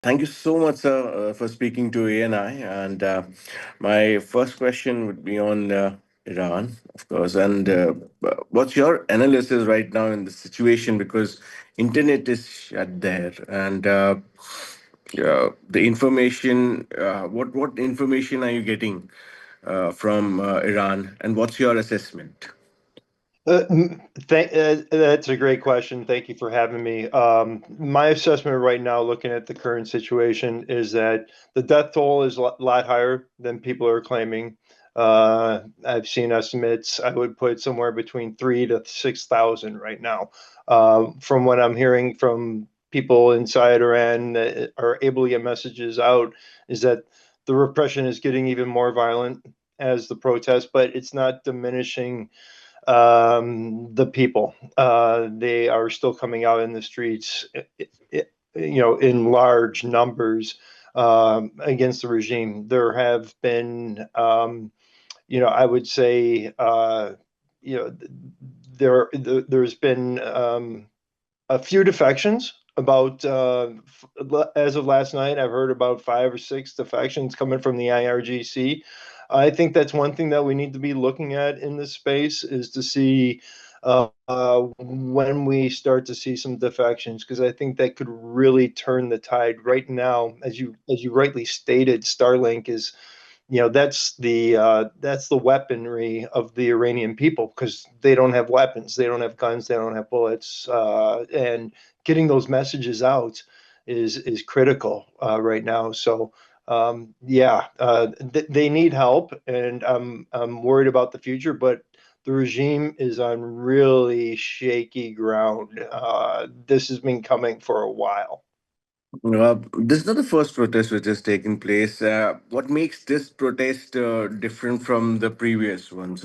Thank you so much, sir, for speaking to ANI. And my first question would be on Iran, of course. And what's your analysis right now in the situation? Because internet is shut there, and the information. What information are you getting from Iran, and what's your assessment? That's a great question. Thank you for having me. My assessment right now, looking at the current situation, is that the death toll is a lot higher than people are claiming. I've seen estimates. I would put somewhere between 3 to 6,000 right now. From what I'm hearing from people inside Iran that are able to get messages out, is that the repression is getting even more violent as the protest, but it's not diminishing the people. They are still coming out in the streets, in large numbers against the regime. There have been, I would say, you know, there's been a few defections. About as of last night, I've heard about 5 or 6 defections coming from the IRGC. I think that's one thing that we need to be looking at in this space is to see when we start to see some defections, because I think that could really turn the tide. Right now, as you rightly stated, Starlink is, that's the weaponry of the Iranian people, because they don't have weapons, they don't have guns, they don't have bullets, and getting those messages out is critical right now. So yeah, they need help, and I'm worried about the future, but the regime is on really shaky ground. This has been coming for a while. This is not the first protest which has taken place. What makes this protest different from the previous ones?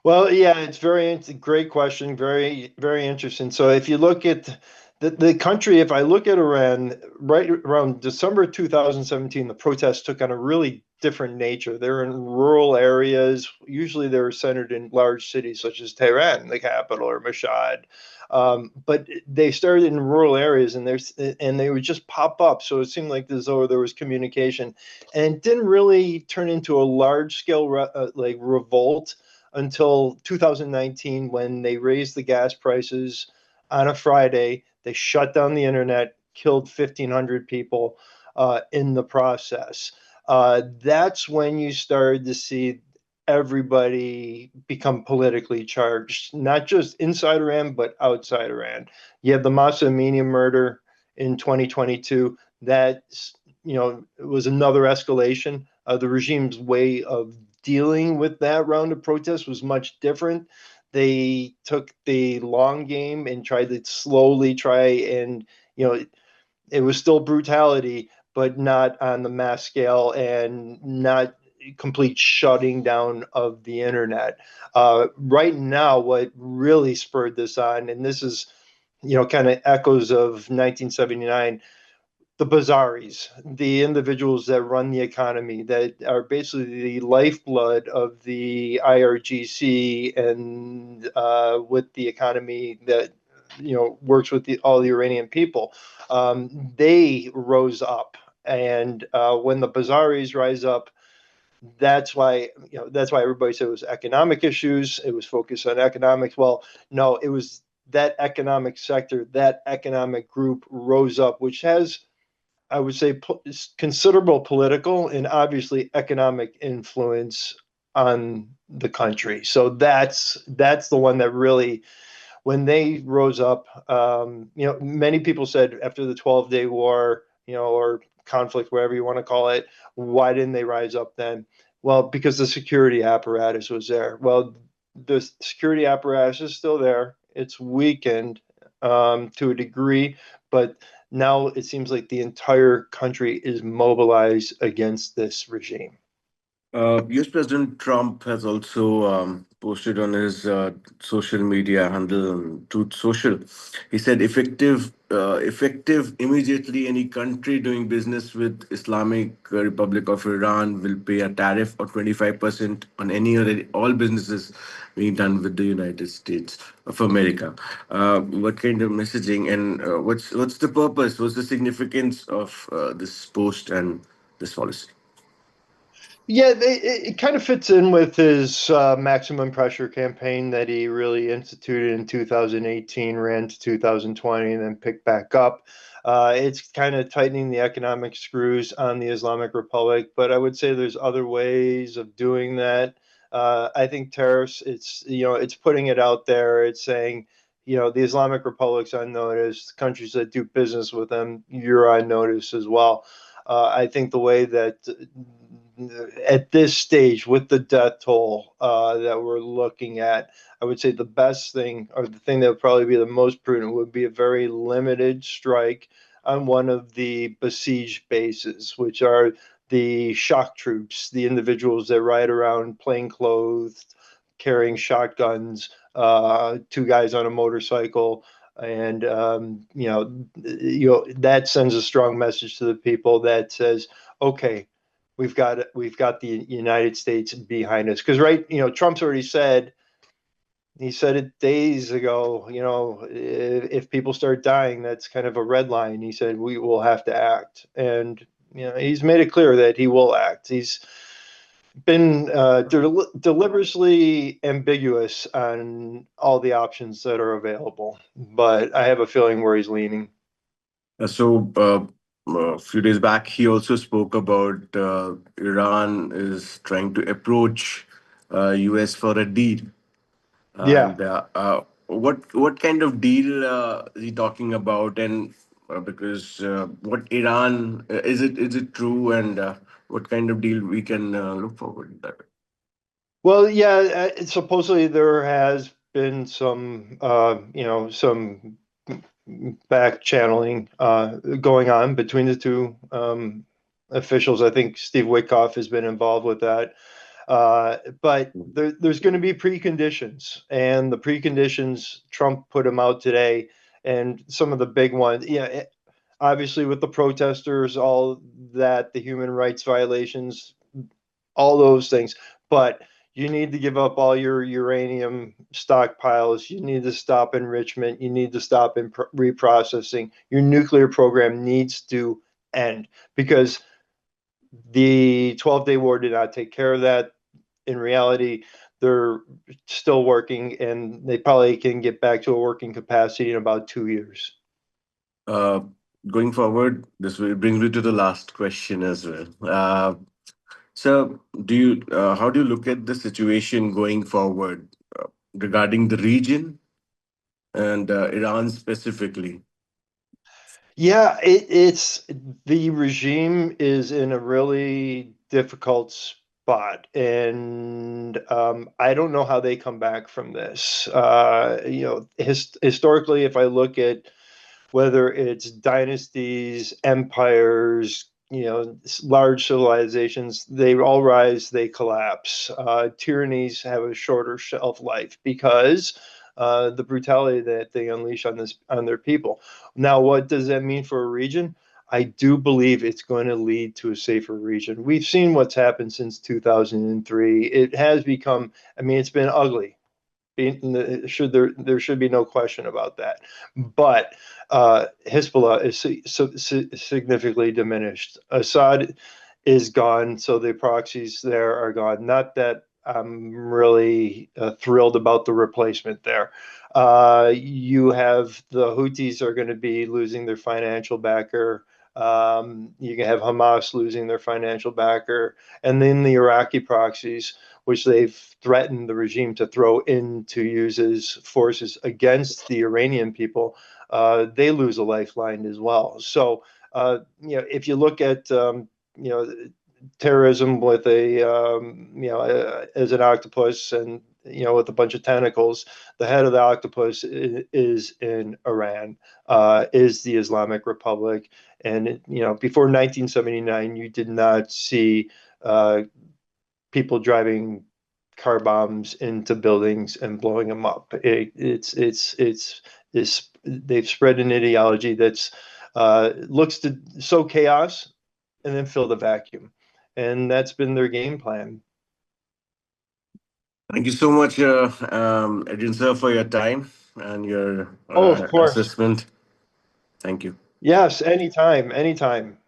Well, yeah, it's a great question. Very, very interesting. So if you look at the country, if I look at Iran, right around December 2017, the protests took on a really different nature. They're in rural areas. Usually they're centered in large cities such as Tehran, the capital, or Mashhad. But they started in rural areas, and they would just pop up. So it seemed like as though there was communication, and it didn't really turn into a large scale like revolt until 2019, when they raised the gas prices on a Friday. They shut down the internet, killed 1,500 people in the process. That's when you started to see everybody become politically charged, not just inside Iran, but outside Iran. You have the Masa Amini murder in 2022. That, was another escalation. The regime's way of dealing with that round of protests was much different. They took the long game and tried to slowly try and, it was still brutality, but not on the mass scale and not complete shutting down of the internet. Right now, what really spurred this on, and this is, kind of echoes of 1979, the bazaris, the individuals that run the economy, that are basically the lifeblood of the IRGC, and with the economy that works with all the Iranian people. They rose up, and when the bazaris rise up, that's why everybody said it was economic issues. It was focused on economics. Well, no, it was that economic sector, that economic group rose up, which has, I would say, considerable political and obviously economic influence on the country. So that's the one that really, when they rose up, many people said after the 12-day war, or conflict, whatever you want to call it, why didn't they rise up then? Well, because the security apparatus was there. Well, the security apparatus is still there. It's weakened to a degree, but now it seems like the entire country is mobilized against this regime. US President Trump has also posted on his social media handle Truth Social. He said, "Effective immediately. Any country doing business with Islamic Republic of Iran will pay a tariff of 25% on any or all businesses being done with the United States of America. What kind of messaging and what's the purpose? What's the significance of this post and this policy? Yeah, it kind of fits in with his maximum pressure campaign that he really instituted in 2018, ran to 2020, and then picked back up. It's kind of tightening the economic screws on the Islamic Republic, but I would say there's other ways of doing that. I think tariffs, it's putting it out there. It's saying, the Islamic Republic's on notice. Countries that do business with them, you're on notice as well. I think the way that at this stage with the death toll that we're looking at, I would say the best thing, or the thing that would probably be the most prudent, would be a very limited strike on one of the besieged bases, which are the shock troops, the individuals that ride around plainclothes, carrying shotguns, two guys on a motorcycle. And that sends a strong message to the people that says, okay, we've got the United States behind us. Because Trump's already said, he said it days ago, if people start dying, that's kind of a red line. He said we will have to act, and he's made it clear that he will act. He's been deliberately ambiguous on all the options that are available, but I have a feeling where he's leaning. A few days back, he also spoke about Iran is trying to approach US for a deal. Yeah. And what kind of deal is he talking about? And because what Iran is it true? And what kind of deal we can look forward to? Well, yeah, supposedly there has been some back channeling going on between the two officials. I think Steve Witkoff has been involved with that. But there's going to be preconditions, and the preconditions, Trump put them out today, and some of the big ones. Yeah, obviously with the protesters, all that, the human rights violations, all those things. But you need to give up all your uranium stockpiles. You need to stop enrichment. You need to stop reprocessing. Your nuclear program needs to end because the 12-day war did not take care of that. In reality, they're still working, and they probably can get back to a working capacity in about 2 years. Uh, Going forward, brings me to the last question as well. So, how do you look at the situation going forward regarding the region and Iran specifically? Yeah, it's the regime is in a really difficult spot, and I don't know how they come back from this. Historically, if I look at whether it's dynasties, empires, large civilizations, they all rise, they collapse. Tyrannies have a shorter shelf life because the brutality that they unleash on their people. Now, what does that mean for a region? I do believe it's going to lead to a safer region. We've seen what's happened since 2003. It has become, I mean, it's been ugly. There should be no question about that. But Hezbollah is significantly diminished. Assad is gone, so the proxies there are gone. Not that I'm really thrilled about the replacement there. You have the Houthis are going to be losing their financial backer. You can have Hamas losing their financial backer, and then the Iraqi proxies, which they've threatened the regime to throw in to use as forces against the Iranian people, they lose a lifeline as well. So, if you look at, terrorism with as an octopus and, with a bunch of tentacles, the head of the octopus is in Iran, is the Islamic Republic. And, before 1979, you did not see people driving car bombs into buildings and blowing them up. It's they've spread an ideology that's looks to sow chaos and then fill the vacuum, and that's been their game plan. Thank you so much, Adrian sir, for your time and your Oh, of course. assessment. Thank you. Yes, anytime, anytime.